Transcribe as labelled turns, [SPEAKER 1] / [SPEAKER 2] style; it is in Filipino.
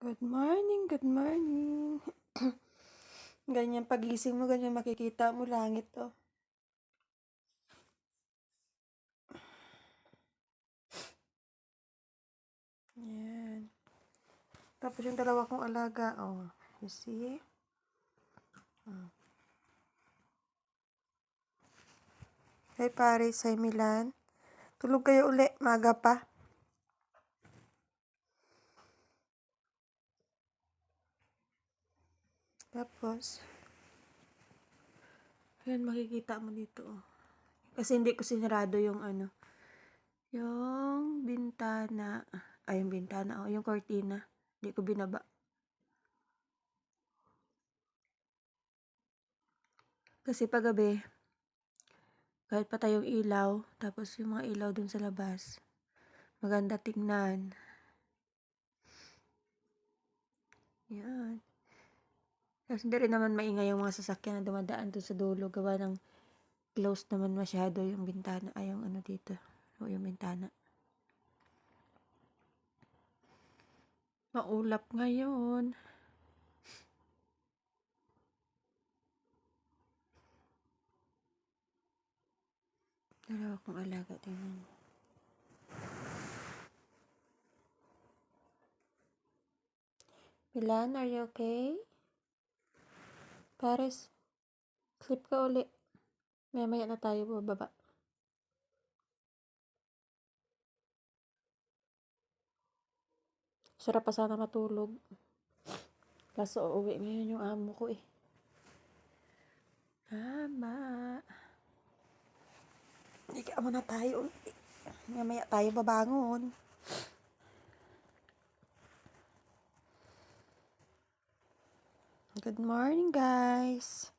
[SPEAKER 1] Good morning, good morning. Ganyan pagising mo, ganyan makikita mo langit, oh. Yan. Tapos yung dalawa kong alaga, oh. You see? Oh. Hey Paris, hi Milan. Tulog kayo uli, maga pa. Tapos, yan makikita mo dito, oh. Kasi hindi ko sinarado yung yung bintana. Ay, yung bintana, oh. Yung cortina. Hindi ko binaba. Kasi paggabi, kahit patay yung ilaw, tapos yung mga ilaw dun sa labas, maganda tingnan. Yan. Tapos hindi rin naman maingay yung mga sasakyan na dumadaan doon sa dulo. Gawa ng close naman masyado yung bintana. Ay, yung dito. O, yung bintana. Maulap ngayon. Dalawa kong alaga. Tingnan mo. Milan, are you okay? Paris, sleep ka uli. Maya na tayo bababa. Sarap pa sana matulog. Kaso uuwi ngayon yung amo ko eh. Tama. Ika muna tayo uli. Maya tayo babangon. Good morning, guys.